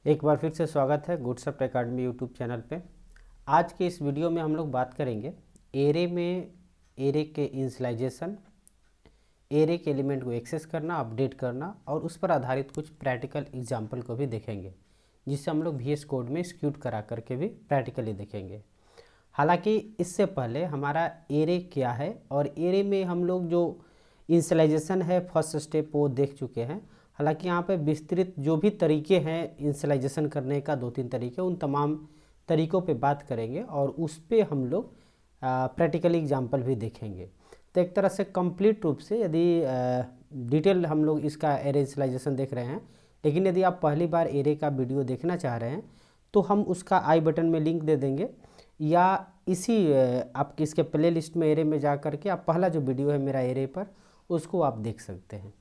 एक बार फिर से स्वागत है गुडसॉफ्ट एकेडमी यूट्यूब चैनल पे। आज के इस वीडियो में हम लोग बात करेंगे एरे में एरे के इनिशियलाइजेशन, एरे के एलिमेंट को एक्सेस करना, अपडेट करना और उस पर आधारित कुछ प्रैक्टिकल एग्जाम्पल को भी देखेंगे, जिससे हम लोग VS कोड में एक्सिक्यूट करा करके भी प्रैक्टिकली देखेंगे। हालांकि इससे पहले हमारा एरे क्या है और एरे में हम लोग जो इनिशियलाइजेशन है फर्स्ट स्टेप वो देख चुके हैं। हालांकि यहाँ पे विस्तृत जो भी तरीके हैं इनिशियलाइजेशन करने का, 2-3 तरीके, उन तमाम तरीक़ों पे बात करेंगे और उस पर हम लोग प्रैक्टिकली एग्जाम्पल भी देखेंगे। तो एक तरह से कंप्लीट रूप से यदि डिटेल हम लोग इसका एरे इनिशियलाइजेशन देख रहे हैं, लेकिन यदि आप पहली बार एरे का वीडियो देखना चाह रहे हैं तो हम उसका आई बटन में लिंक दे देंगे, या इसी आपकी इसके प्ले लिस्ट में एरे में जा करके आप पहला जो वीडियो है मेरा एरे पर उसको आप देख सकते हैं।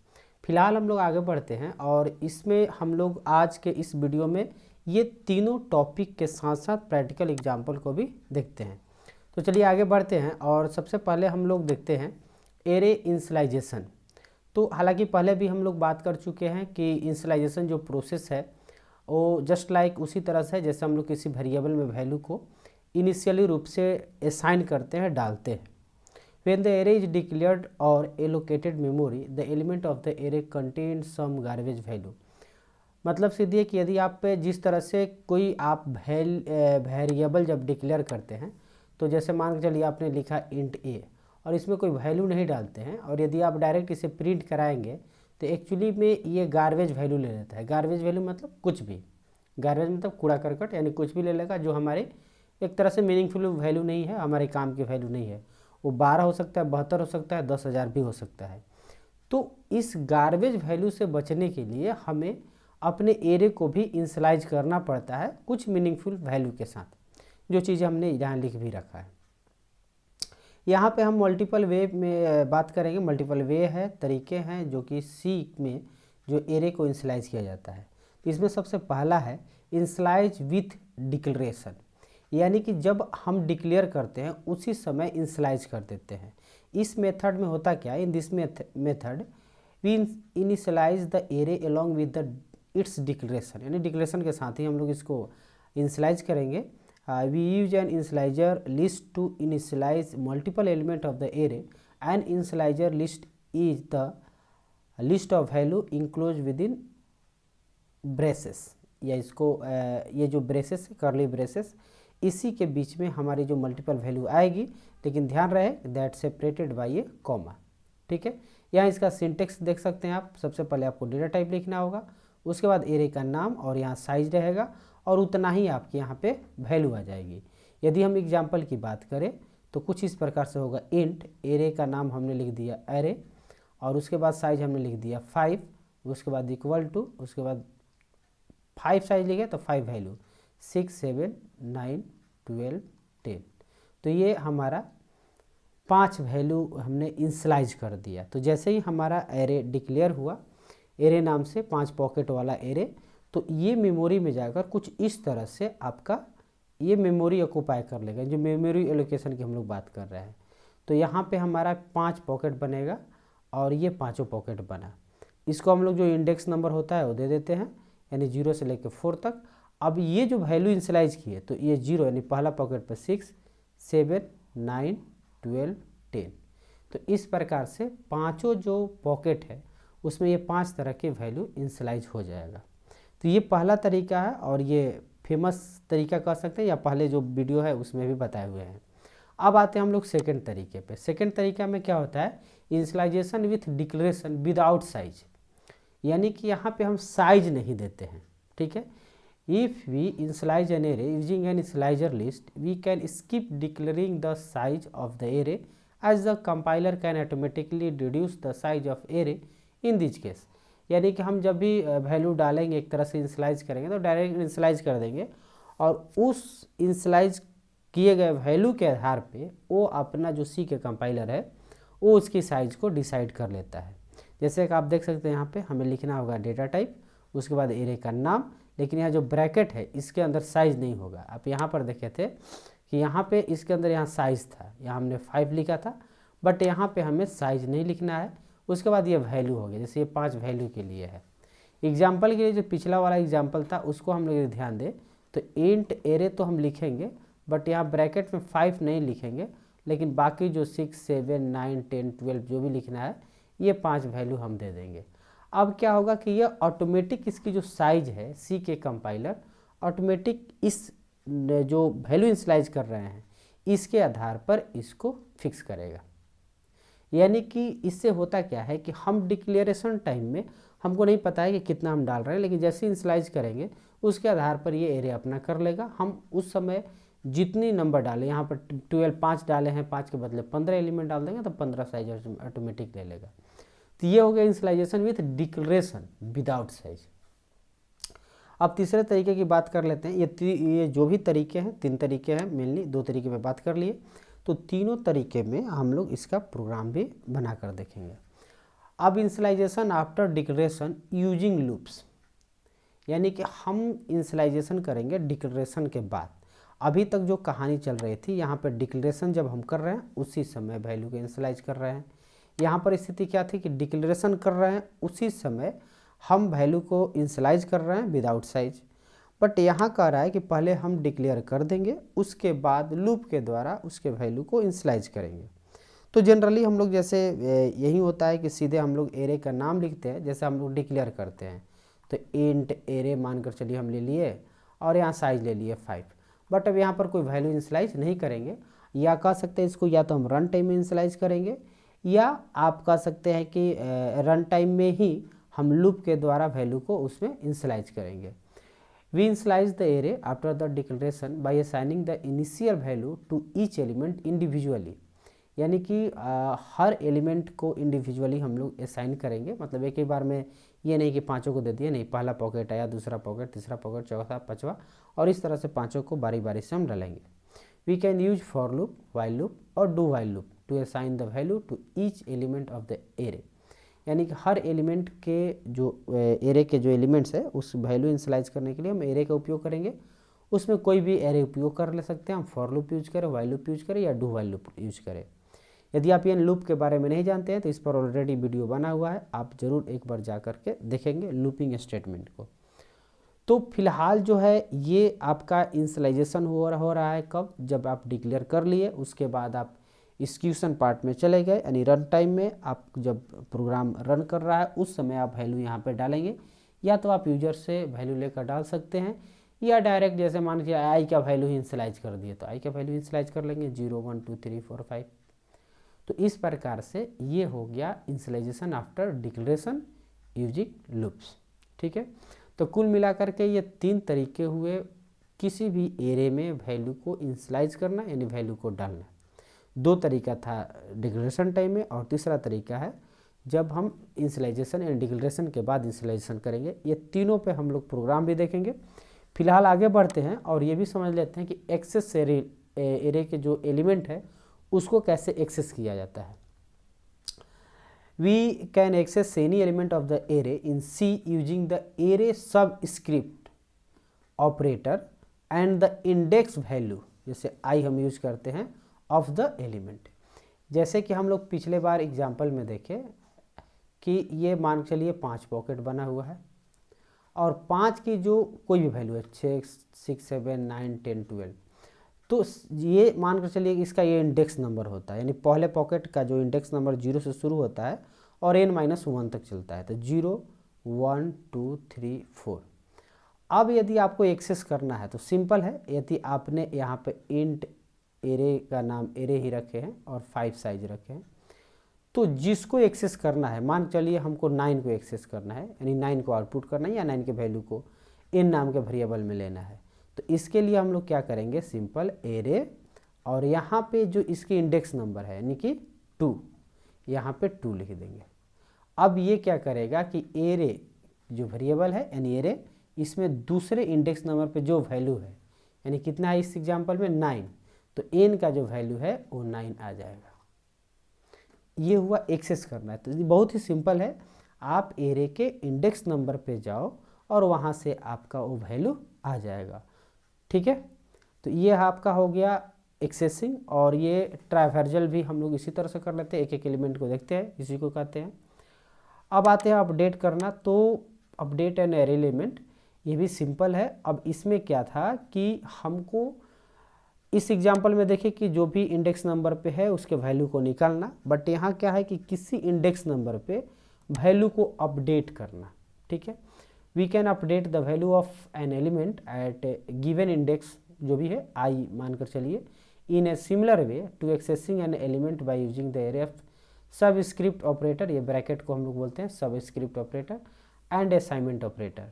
फिलहाल हम लोग आगे बढ़ते हैं और इसमें हम लोग आज के इस वीडियो में ये तीनों टॉपिक के साथ साथ प्रैक्टिकल एग्जाम्पल को भी देखते हैं। तो चलिए आगे बढ़ते हैं और सबसे पहले हम लोग देखते हैं एरे इनिशियलाइजेशन। तो हालांकि पहले भी हम लोग बात कर चुके हैं कि इनिशियलाइजेशन जो प्रोसेस है वो जस्ट लाइक उसी तरह से है जैसे हम लोग किसी वेरिएबल में वैल्यू को इनिशियली रूप से असाइन करते हैं, डालते हैं। When the array is declared or allocated memory, the element of the array contains some garbage value। मतलब सीधी है कि यदि आप जिस तरह से कोई आप वेरिएबल जब डिक्लेयर करते हैं, तो जैसे मान के चलिए आपने लिखा इंट ए और इसमें कोई वैल्यू नहीं डालते हैं और यदि आप डायरेक्ट इसे प्रिंट कराएंगे तो एक्चुअली में ये गार्बेज वैल्यू ले लेता है। गार्बेज वैल्यू मतलब कुछ भी, गार्बेज मतलब कूड़ा करकट, यानी कुछ भी ले लेगा जो हमारे एक तरह से मीनिंगफुल वैल्यू नहीं है, हमारे काम की वैल्यू नहीं है। वो 12 हो सकता है, 72 हो सकता है, 10,000 भी हो सकता है। तो इस गार्बेज वैल्यू से बचने के लिए हमें अपने एरे को भी इनिशियलाइज करना पड़ता है कुछ मीनिंगफुल वैल्यू के साथ, जो चीज़ें हमने यहाँ लिख भी रखा है। यहाँ पे हम मल्टीपल वे में बात करेंगे। मल्टीपल वे है, तरीके हैं जो कि सी में जो एरे को इनिशियलाइज किया जाता है। इसमें सबसे पहला है इनिशियलाइज विथ डिक्लेरेशन, यानी कि जब हम डिक्लेयर करते हैं उसी समय इनिशियलाइज कर देते हैं। इस मेथड में होता क्या है, in this method we initialize the array along with the its declaration, यानी डिक्लेरेशन के साथ ही हम लोग इसको इनिशियलाइज करेंगे। We use an initializer list to initialize multiple element of the array. An initializer list is the list of value enclose within braces, या इसको ये जो ब्रेसेस है, करली ब्रेसेस, इसी के बीच में हमारी जो मल्टीपल वैल्यू आएगी, लेकिन ध्यान रहे that separated by A comma. ठीक है, यहाँ इसका सिंटेक्स देख सकते हैं आप। सबसे पहले आपको डेटा टाइप लिखना होगा, उसके बाद एरे का नाम और यहाँ साइज रहेगा और उतना ही आपके यहाँ पे वैल्यू आ जाएगी। यदि हम एग्जाम्पल की बात करें तो कुछ इस प्रकार से होगा। इंट एरे का नाम हमने लिख दिया एरे और उसके बाद साइज हमने लिख दिया 5, उसके बाद इक्वल टू, उसके बाद 5 साइज लिखे तो 5 वैल्यू 6, 7, 9, 12, 10। तो ये हमारा 5 वैल्यू हमने इनिशियलाइज कर दिया। तो जैसे ही हमारा एरे डिक्लेयर हुआ, एरे नाम से 5 पॉकेट वाला एरे, तो ये मेमोरी में जाकर कुछ इस तरह से आपका ये मेमोरी ऑक्युपाई कर लेगा, जो मेमोरी एलोकेशन की हम लोग बात कर रहे हैं। तो यहाँ पे हमारा 5 पॉकेट बनेगा और ये पाँचों पॉकेट बना। इसको हम लोग जो इंडेक्स नंबर होता है वो दे देते हैं, यानी 0 से लेकर 4 तक। अब ये जो वैल्यू इनिशियलाइज की है तो ये 0, यानी पहला पॉकेट पर 6, 7, 9, 12, 10। तो इस प्रकार से पांचों जो पॉकेट है उसमें ये 5 तरह के वैल्यू इनिशियलाइज हो जाएगा। तो ये पहला तरीका है और ये फेमस तरीका कह सकते हैं, या पहले जो वीडियो है उसमें भी बताए हुए हैं। अब आते हैं हम लोग सेकेंड तरीके पे। सेकेंड तरीका में क्या होता है, initialization with declaration without size, यानी कि यहाँ पे हम साइज नहीं देते हैं। ठीक है, if we initialize an array using an initializer list, we can skip declaring the size of the array as the compiler can automatically reduce the size of array in this case. यानी कि हम जब भी value डालेंगे, एक तरह से initialise करेंगे तो डायरेक्ट इनिशियलाइज कर देंगे और उस इनिशियलाइज किए गए वैल्यू के आधार पे वो अपना जो सी के कंपाइलर है वो उसकी साइज को डिसाइड कर लेता है। जैसे कि आप देख सकते हैं यहाँ पे हमें लिखना होगा डेटा टाइप, उसके बाद एरे का नाम, लेकिन यहाँ जो ब्रैकेट है इसके अंदर साइज नहीं होगा। आप यहाँ पर देखे थे कि यहाँ पे इसके अंदर यहाँ साइज था, यहाँ हमने 5 लिखा था, बट यहाँ पे हमें साइज नहीं लिखना है। उसके बाद ये वैल्यू हो गया, जैसे ये 5 वैल्यू के लिए है। एग्जाम्पल के लिए जो पिछला वाला एग्जाम्पल था उसको हम लोग ध्यान दें तो इंट एरे तो हम लिखेंगे, बट यहाँ ब्रैकेट में 5 नहीं लिखेंगे, लेकिन बाकी जो 6, 7, 9, 10, 12 जो भी लिखना है ये 5 वैल्यू हम दे देंगे। अब क्या होगा कि ये ऑटोमेटिक इसकी जो साइज है सी के कंपाइलर ऑटोमेटिक इस जो वैल्यू इनिशियलाइज कर रहे हैं इसके आधार पर इसको फिक्स करेगा। यानी कि इससे होता क्या है कि हम डिक्लेरेशन टाइम में हमको नहीं पता है कि कितना हम डाल रहे हैं, लेकिन जैसे इनिशियलाइज करेंगे उसके आधार पर ये एरे अपना कर लेगा। हम उस समय जितनी नंबर डालें, यहाँ पर 12 5 डाले हैं, 5 के बदले 15 एलिमेंट डाल देंगे तो 15 साइज ऑटोमेटिक ले लेगा। तो ये हो गया initialization with declaration without size. अब तीसरे तरीके की बात कर लेते हैं। ये जो भी तरीके हैं 3 तरीके हैं, मेनली 2 तरीके पे बात कर लिए, तो तीनों तरीके में हम लोग इसका प्रोग्राम भी बना कर देखेंगे। अब initialization after declaration using loops, यानी कि हम इनिशियलाइजेशन करेंगे डिक्लेरेशन के बाद। अभी तक जो कहानी चल रही थी यहाँ पर डिक्लेरेशन जब हम कर रहे हैं उसी समय वैल्यू को इनिशियलाइज कर रहे हैं। यहाँ पर स्थिति क्या थी कि डिक्लेरेशन कर रहे हैं उसी समय हम वैल्यू को इनिशियलाइज कर रहे हैं विदाउट साइज, बट यहाँ कह रहा है कि पहले हम डिक्लेयर कर देंगे उसके बाद लूप के द्वारा उसके वैल्यू को इनिशियलाइज करेंगे। तो जनरली हम लोग जैसे यही होता है कि सीधे हम लोग एरे का नाम लिखते हैं, जैसे हम लोग डिक्लेयर करते हैं तो इंट एरे मानकर चलिए हम ले लिए और यहाँ साइज ले लिए 5, बट अब यहाँ पर कोई वैल्यू इनिशियलाइज नहीं करेंगे। या कह सकते हैं इसको या तो हम रन टाइम में इनिशियलाइज करेंगे, या आप कह सकते हैं कि रन टाइम में ही हम लूप के द्वारा वैल्यू को उसमें इनिशियलाइज करेंगे। We initialize the array after the declaration by assigning the initial value to each element individually, यानी कि हर एलिमेंट को इंडिविजुअली हम लोग असाइन करेंगे। मतलब एक ही बार में ये नहीं कि पांचों को दे दिए, नहीं, पहला पॉकेट आया, दूसरा पॉकेट, तीसरा पॉकेट, चौथा, पांचवा, और इस तरह से पांचों को बारी बारी से हम डालेंगे। We can use for loop, while loop और do while loop to assign the value to each element of the array, यानी कि हर एलिमेंट के जो एरे के जो एलिमेंट्स है उस वैल्यू इनिशियलाइज करने के लिए हम एरे का उपयोग करेंगे। उसमें कोई भी एरे उपयोग कर ले सकते हैं, हम फॉर लूप यूज करें, वाइल लूप यूज करें या डू वाइल लूप यूज करें। यदि आप इन लूप के बारे में नहीं जानते हैं तो इस पर ऑलरेडी वीडियो बना हुआ है, आप जरूर एक बार जा करके देखेंगे लूपिंग स्टेटमेंट को। तो फिलहाल जो है ये आपका इनिशियलाइजेशन हो रहा है कब, जब आप डिक्लेयर कर लिए उसके बाद आप एक्जीक्यूशन पार्ट में चले गए, यानी रन टाइम में आप जब प्रोग्राम रन कर रहा है उस समय आप वैल्यू यहाँ पे डालेंगे। या तो आप यूजर से वैल्यू लेकर डाल सकते हैं, या डायरेक्ट जैसे मान लीजिए आई का वैल्यू ही इनिशियलाइज कर दिए तो आई का वैल्यू इनिशियलाइज कर लेंगे 0 1 2 3 4 5। तो इस प्रकार से ये हो गया initialization after declaration using loops. ठीक है, तो कुल मिलाकर के ये 3 तरीके हुए किसी भी एरे में वैल्यू को इनिशियलाइज करना, यानी वैल्यू को डालना। 2 तरीका था डिक्लेरेशन टाइम में, और तीसरा तरीका है जब हम इनिशियलाइजेशन एंड डिक्लेरेशन के बाद इनिशियलाइजेशन करेंगे। ये तीनों पे हम लोग प्रोग्राम भी देखेंगे। फिलहाल आगे बढ़ते हैं और ये भी समझ लेते हैं कि एक्सेस एरे के जो एलिमेंट है उसको कैसे एक्सेस किया जाता है। We can access any element of the array in C using the array subscript operator and the index value, जैसे आई हम यूज करते हैं, ऑफ द एलिमेंट। जैसे कि हम लोग पिछले बार एग्जाम्पल में देखे कि ये मान चलिए 5 पॉकेट बना हुआ है और 5 की जो कोई भी वैल्यू है 6 7 9 10 12, तो ये मान कर चलिए इसका ये इंडेक्स नंबर होता है, यानी पहले पॉकेट का जो इंडेक्स नंबर 0 से शुरू होता है और n-1 तक चलता है, तो 0 1 2 3 4। अब यदि आपको एक्सेस करना है तो सिंपल है, यदि आपने यहाँ पे इंट एरे का नाम एरे ही रखे हैं और 5 साइज रखे हैं, तो जिसको एक्सेस करना है, मान चलिए हमको 9 को एक्सेस करना है, यानी 9 को आउटपुट करना है या 9 के वैल्यू को इन नाम के वेरिएबल में लेना है, तो इसके लिए हम लोग क्या करेंगे, सिंपल एरे और यहाँ पे जो इसकी इंडेक्स नंबर है यानी कि 2, यहाँ पे 2 लिख देंगे। अब ये क्या करेगा कि एरे जो वेरिएबल है यानी एरे, इसमें दूसरे इंडेक्स नंबर पे जो वैल्यू है, यानी कितना है इस एग्जाम्पल में 9, तो n का जो वैल्यू है वो 9 आ जाएगा। ये हुआ एक्सेस करना है, तो बहुत ही सिंपल है, आप एरे के इंडेक्स नंबर पे जाओ और वहाँ से आपका वो वैल्यू आ जाएगा। ठीक है, तो ये आपका हो गया एक्सेसिंग। और ये ट्रावर्सल भी हम लोग इसी तरह से कर लेते हैं, एक एक एलिमेंट को देखते हैं, इसी को कहते हैं। अब आते हैं अपडेट करना। तो अपडेट एन एरे एलिमेंट, ये भी सिंपल है। अब इसमें क्या था कि हमको इस एग्जांपल में देखिए कि जो भी इंडेक्स नंबर पे है उसके वैल्यू को निकालना, बट यहाँ क्या है कि किसी इंडेक्स नंबर पे वैल्यू को अपडेट करना। ठीक है, we can update the value of an element at given index, जो भी है आई मानकर चलिए, in a similar way to accessing an element by using the array of subscript operator, ये ब्रैकेट को हम लोग बोलते हैं subscript operator, and assignment operator.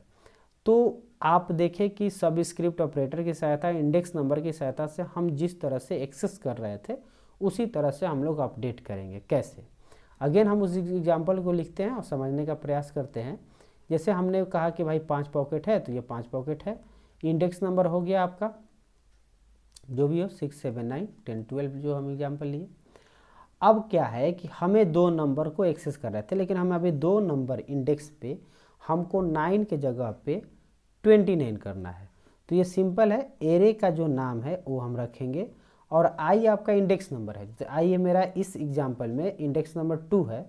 तो आप देखें कि सब स्क्रिप्ट ऑपरेटर की सहायता, इंडेक्स नंबर की सहायता से हम जिस तरह से एक्सेस कर रहे थे उसी तरह से हम लोग अपडेट करेंगे। कैसे? अगेन हम उस एग्जांपल को लिखते हैं और समझने का प्रयास करते हैं। जैसे हमने कहा कि भाई 5 पॉकेट है, तो ये 5 पॉकेट है। इंडेक्स नंबर हो गया आपका जो भी हो 6, 7, 9, 10, 12 जो हम एग्जाम्पल लिए। अब क्या है कि हमें 2 नंबर को एक्सेस कर रहे थे, लेकिन हमें अभी 2 नंबर इंडेक्स पे हमको 9 के जगह पे 29 करना है। तो ये सिंपल है, एरे का जो नाम है वो हम रखेंगे और आई आपका इंडेक्स नंबर है। तो आई है मेरा इस एग्जांपल में इंडेक्स नंबर 2 है,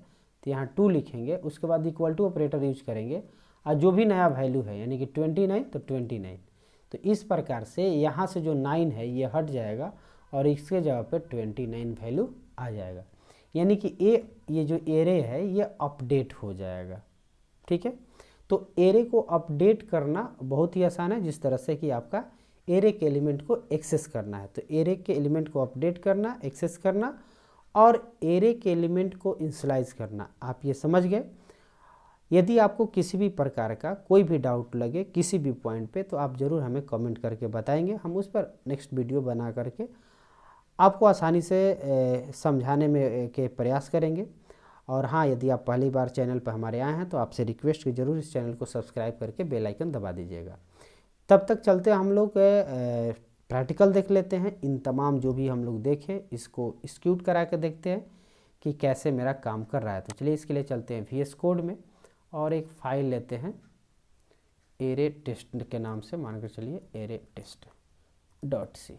तो यहाँ 2 लिखेंगे, उसके बाद इक्वल टू ऑपरेटर यूज करेंगे और जो भी नया वैल्यू है यानी कि 29 तो 29। तो इस प्रकार से यहाँ से जो 9 है ये हट जाएगा और इसके जगह पे 29 वैल्यू आ जाएगा, यानी कि ये जो एरे है ये अपडेट हो जाएगा। ठीक है, तो एरे को अपडेट करना बहुत ही आसान है, जिस तरह से कि आपका एरे के एलिमेंट को एक्सेस करना है। तो एरे के एलिमेंट को अपडेट करना, एक्सेस करना और एरे के एलिमेंट को इनिशियलाइज करना, आप ये समझ गए। यदि आपको किसी भी प्रकार का कोई भी डाउट लगे किसी भी पॉइंट पे, तो आप ज़रूर हमें कमेंट करके बताएंगे, हम उस पर नेक्स्ट वीडियो बना करके आपको आसानी से समझाने में के प्रयास करेंगे। और हाँ, यदि आप पहली बार चैनल पर हमारे आए हैं तो आपसे रिक्वेस्ट कि ज़रूर इस चैनल को सब्सक्राइब करके बेल आइकन दबा दीजिएगा। तब तक चलते हम लोग प्रैक्टिकल देख लेते हैं। इन तमाम जो भी हम लोग देखें इसको एक्जीक्यूट करा के देखते हैं कि कैसे मेरा काम कर रहा है। तो चलिए इसके लिए चलते हैं VS कोड में और एक फाइल लेते हैं एरे टेस्ट के नाम से, मान कर चलिए एरे टेस्ट.c।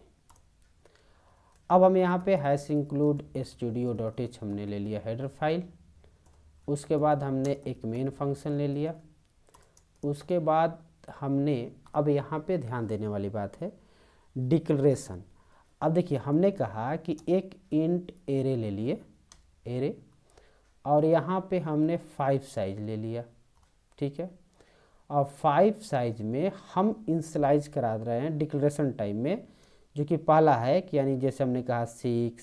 अब हम यहाँ पे #include_studio.h हमने ले लिया हेडर फाइल। उसके बाद हमने एक मेन फंक्शन ले लिया। उसके बाद हमने अब यहाँ पे ध्यान देने वाली बात है डिक्लेरेशन। अब देखिए हमने कहा कि एक इंट एरे ले लिए एरे, और यहाँ पे हमने 5 साइज ले लिया। ठीक है, और 5 साइज में हम इनिशियलाइज करा रहे हैं डिक्लेरेशन टाइम में, जो कि पहला है कि यानी जैसे हमने कहा 6,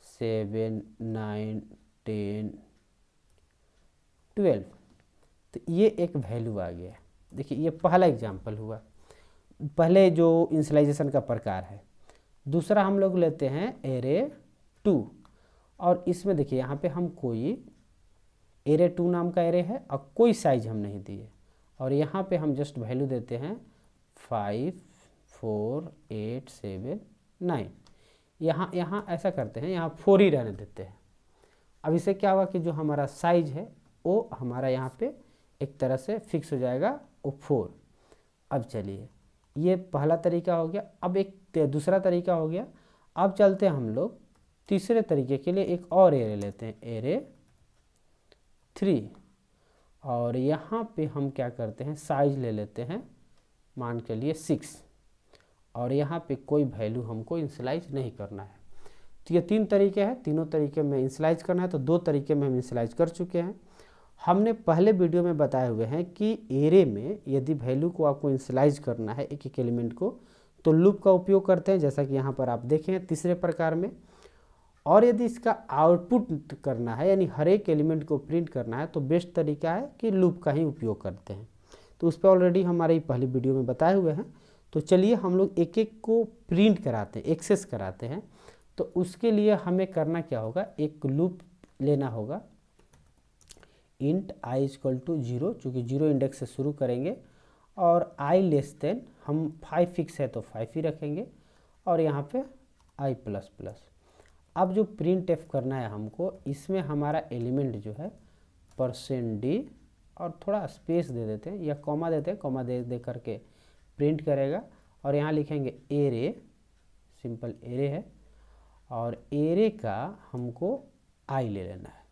7, 9, 10, 12, तो ये एक वैल्यू आ गया। देखिए ये पहला एग्जांपल हुआ, पहले जो इनिशियलाइजेशन का प्रकार है। दूसरा हम लोग लेते हैं एरे 2, और इसमें देखिए यहाँ पे हम कोई एरे 2 नाम का एरे है और कोई साइज हम नहीं दिए, और यहाँ पे हम जस्ट वैल्यू देते हैं 5, 4, 8, 7, 9। यहाँ ऐसा करते हैं, यहाँ 4 ही रहने देते हैं। अब इससे क्या हुआ कि जो हमारा साइज है वो हमारा यहाँ पे एक तरह से फिक्स हो जाएगा, वो 4। अब चलिए ये पहला तरीका हो गया। अब एक दूसरा तरीका हो गया। अब चलते हैं हम लोग तीसरे तरीके के लिए, एक और एरे लेते हैं एरे 3, और यहाँ पे हम क्या करते हैं साइज ले लेते हैं, मान के लिए 6, और यहाँ पे कोई वैल्यू हमको इनिशियलाइज नहीं करना है। तो ये 3 तरीके हैं, तीनों तरीके में इनिशियलाइज करना है। तो 2 तरीके में हम इनिशियलाइज कर चुके हैं। हमने पहले वीडियो में बताए हुए हैं कि एरे में यदि वैल्यू को आपको इनिशियलाइज करना है एक एक एलिमेंट को, तो लूप का उपयोग करते हैं, जैसा कि यहाँ पर आप देखें तीसरे प्रकार में। और यदि इसका आउटपुट करना है यानी हर एक एलिमेंट को प्रिंट करना है, तो बेस्ट तरीका है कि लूप का ही उपयोग करते हैं। तो उस पर ऑलरेडी हमारी पहली वीडियो में बताए हुए हैं। तो चलिए हम लोग एक एक को प्रिंट कराते हैं, एक्सेस कराते हैं। तो उसके लिए हमें करना क्या होगा, एक लूप लेना होगा इंट i = 0, चूँकि 0 इंडेक्स से शुरू करेंगे, और i <, हम 5 फिक्स है तो 5 ही रखेंगे, और यहाँ पे i++। अब जो प्रिंट एफ करना है हमको, इसमें हमारा एलिमेंट जो है %d और थोड़ा स्पेस दे देते हैं या कॉमा देते हैं, कॉमा दे करके प्रिंट करेगा। और यहाँ लिखेंगे एरे, सिंपल एरे है, और एरे का हमको i ले लेना है।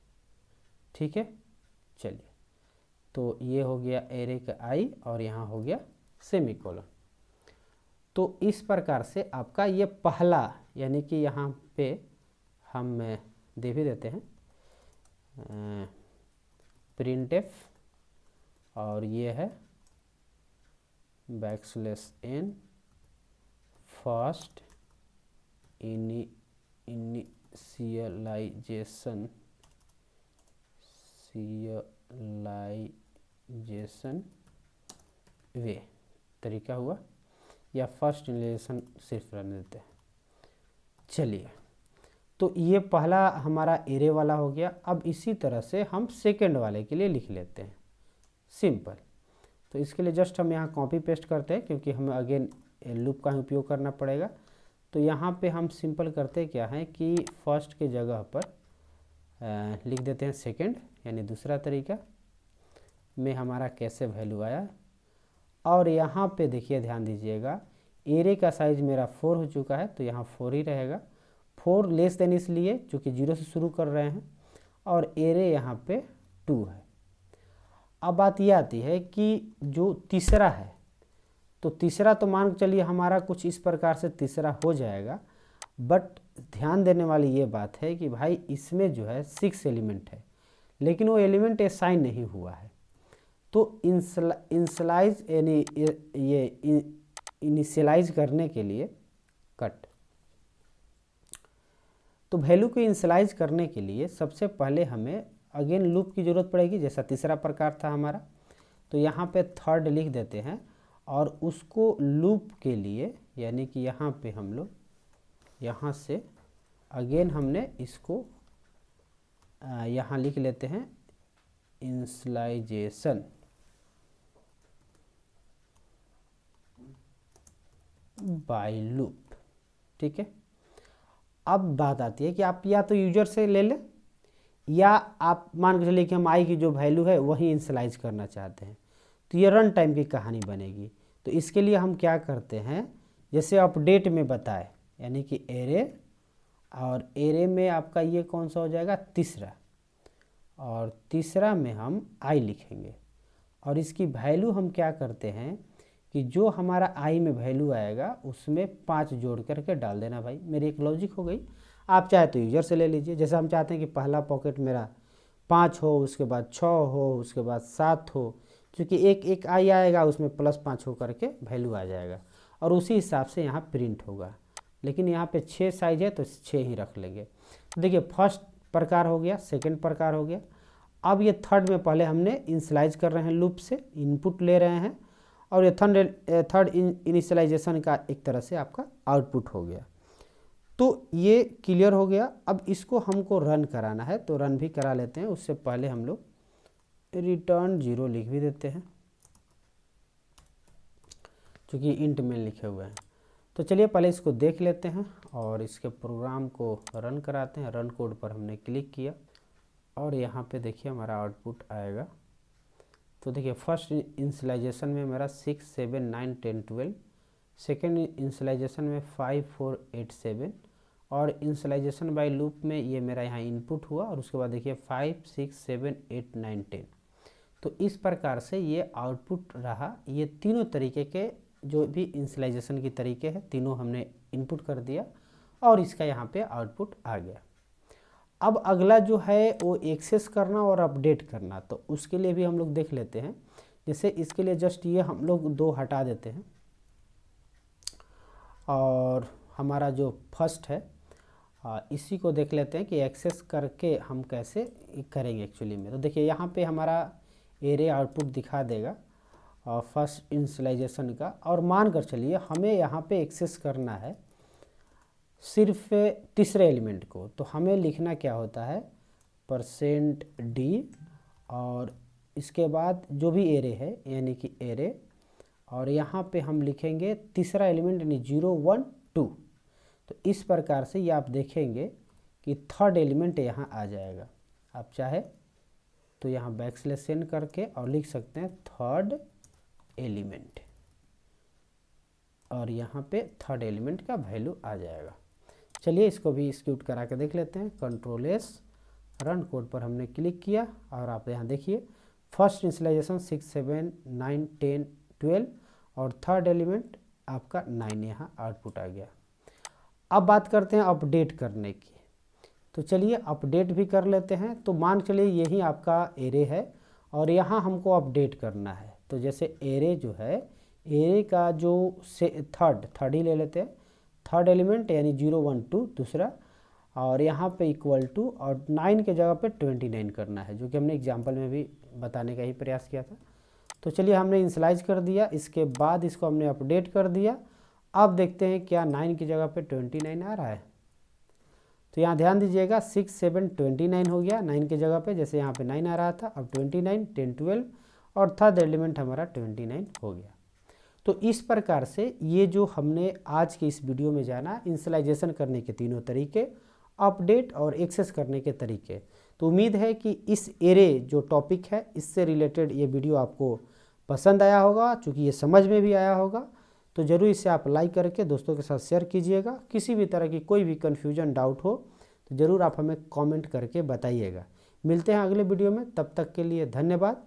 ठीक है, चलिए तो ये हो गया एरे का आई और यहाँ हो गया सेमीकोलन। तो इस प्रकार से आपका ये पहला, यानी कि यहाँ पे हम दे भी देते हैं प्रिंटफ, और ये है \n फर्स्ट इनिशियलाइजेशन वे तरीका हुआ, या फर्स्ट इनिशियलाइजेशन सिर्फ रहने देते हैं। चलिए, तो ये पहला हमारा एरे वाला हो गया। अब इसी तरह से हम सेकेंड वाले के लिए लिख लेते हैं सिंपल। तो इसके लिए जस्ट हम यहाँ कॉपी पेस्ट करते हैं, क्योंकि हमें अगेन लूप का उपयोग करना पड़ेगा। तो यहाँ पे हम सिंपल करते क्या है कि फर्स्ट के जगह पर लिख देते हैं सेकेंड, यानी दूसरा तरीका में हमारा कैसे वैल्यू आया। और यहाँ पे देखिए, ध्यान दीजिएगा, एरे का साइज मेरा 4 हो चुका है, तो यहाँ 4 ही रहेगा। 4 लेस देन इसलिए चूँकि 0 से शुरू कर रहे हैं, और एरे यहाँ पे 2 है। अब बात ये आती है कि जो तीसरा है, तो तीसरा तो मान चलिए हमारा कुछ इस प्रकार से तीसरा हो जाएगा। बट ध्यान देने वाली ये बात है कि भाई इसमें जो है 6 एलिमेंट है, लेकिन वो एलिमेंट असाइन नहीं हुआ है। तो इनिशियलाइज यानी ये इनिशियलाइज करने के लिए तो वैल्यू को इनिशियलाइज करने के लिए सबसे पहले हमें अगेन लूप की ज़रूरत पड़ेगी, जैसा तीसरा प्रकार था हमारा। तो यहाँ पे थर्ड लिख देते हैं, और उसको लूप के लिए, यानी कि यहाँ पे हम लोग यहाँ से अगेन हमने इसको यहाँ लिख लेते हैं इनिशियलाइजेशन बाय लूप। ठीक है, अब बात आती है कि आप या तो यूजर से ले लें, या आप मान के चलिए कि हम आई की जो वैल्यू है वही इनिशियलाइज करना चाहते हैं। तो ये रन टाइम की कहानी बनेगी। तो इसके लिए हम क्या करते हैं, जैसे अपडेट में बताए, यानी कि एरे, और एरे में आपका ये कौन सा हो जाएगा, तीसरा, और तीसरा में हम आई लिखेंगे। और इसकी वैल्यू हम क्या करते हैं कि जो हमारा आई में वैल्यू आएगा उसमें 5 जोड़ करके डाल देना। भाई मेरी एक लॉजिक हो गई। आप चाहे तो यूजर से ले लीजिए, जैसे हम चाहते हैं कि पहला पॉकेट मेरा 5 हो, उसके बाद 6 हो, उसके बाद 7 हो, क्योंकि एक आई आएगा उसमें +5 हो करके वैल्यू आ जाएगा, और उसी हिसाब से यहाँ प्रिंट होगा। लेकिन यहाँ पे 6 साइज है तो 6 ही रख लेंगे। देखिए, फर्स्ट प्रकार हो गया, सेकेंड प्रकार हो गया। अब ये थर्ड में पहले हमने इनिशियलाइज कर रहे हैं, लूप से इनपुट ले रहे हैं, और ये थर्ड इनिशियलाइजेशन का एक तरह से आपका आउटपुट हो गया। तो ये क्लियर हो गया। अब इसको हमको रन कराना है, तो रन भी करा लेते हैं। उससे पहले हम लोग रिटर्न 0 लिख भी देते हैं, क्योंकि इंट में लिखे हुए हैं। तो चलिए पहले इसको देख लेते हैं और इसके प्रोग्राम को रन कराते हैं। रन कोड पर हमने क्लिक किया, और यहाँ पे देखिए हमारा आउटपुट आएगा। तो देखिए, फर्स्ट इनिशियलाइजेशन में मेरा 6, 7, 9, 10, 12, सेकेंड इनिशियलाइजेशन में 5, 4, 8, 7, और इनिशियलाइजेशन बाय लूप में ये मेरा यहाँ इनपुट हुआ, और उसके बाद देखिए 5, 6, 7, 8, 9, 10। तो इस प्रकार से ये आउटपुट रहा। ये तीनों तरीके के जो भी इनिशियलाइजेशन की तरीके हैं, तीनों हमने इनपुट कर दिया, और इसका यहाँ पे आउटपुट आ गया। अब अगला जो है वो एक्सेस करना और अपडेट करना, तो उसके लिए भी हम लोग देख लेते हैं। जैसे इसके लिए जस्ट ये हम लोग 2 हटा देते हैं, और हमारा जो फर्स्ट है इसी को देख लेते हैं कि एक्सेस करके हम कैसे करेंगे एक्चुअली में। तो देखिए, यहाँ पे हमारा एरे आउटपुट दिखा देगा फर्स्ट इनिशियलाइजेशन का, और मान कर चलिए हमें यहाँ पे एक्सेस करना है सिर्फ तीसरे एलिमेंट को। तो हमें लिखना क्या होता है, %d, और इसके बाद जो भी एरे है, यानी कि एरे, और यहाँ पे हम लिखेंगे तीसरा एलिमेंट, यानी 0, 1, 2। तो इस प्रकार से ये आप देखेंगे कि थर्ड एलिमेंट यहाँ आ जाएगा। आप चाहे तो यहाँ \n करके और लिख सकते हैं थर्ड एलिमेंट, और यहाँ पे थर्ड एलिमेंट का वैल्यू आ जाएगा। चलिए इसको भी एग्जीक्यूट करा के देख लेते हैं। Ctrl+S, रन कोड पर हमने क्लिक किया, और आप यहाँ देखिए फर्स्ट इनिशियलाइजेशन 6, 7, 9, 10, 12 और थर्ड एलिमेंट आपका 9 यहाँ आउटपुट आ गया। अब बात करते हैं अपडेट करने की। तो चलिए अपडेट भी कर लेते हैं। तो मान चलिए यही आपका एरे है और यहाँ हमको अपडेट करना है। तो जैसे एरे जो है, एरे का जो से थर्ड ही ले लेते हैं, थर्ड एलिमेंट यानी 0, 1, 2 दूसरा, और यहाँ पे इक्वल टू और 9 के जगह पे 29 करना है, जो कि हमने एग्जाम्पल में भी बताने का ही प्रयास किया था। तो चलिए हमने इनिशियलाइज कर दिया, इसके बाद इसको हमने अपडेट कर दिया। अब देखते हैं क्या 9 की जगह पे 29 आ रहा है। तो यहाँ ध्यान दीजिएगा 6, 7, 29 हो गया 9 की जगह पे, जैसे यहाँ पे 9 आ रहा था, अब 29, 10, 12 और थर्ड एलिमेंट हमारा 29 हो गया। तो इस प्रकार से ये जो हमने आज के इस वीडियो में जाना इनिशियलाइजेशन करने के तीनों तरीके, अपडेट और एक्सेस करने के तरीके। तो उम्मीद है कि इस एरे जो टॉपिक है इससे रिलेटेड ये वीडियो आपको पसंद आया होगा, चूँकि ये समझ में भी आया होगा। तो ज़रूर इसे आप लाइक करके दोस्तों के साथ शेयर कीजिएगा। किसी भी तरह की कोई भी कन्फ्यूजन डाउट हो तो ज़रूर आप हमें कमेंट करके बताइएगा। मिलते हैं अगले वीडियो में, तब तक के लिए धन्यवाद।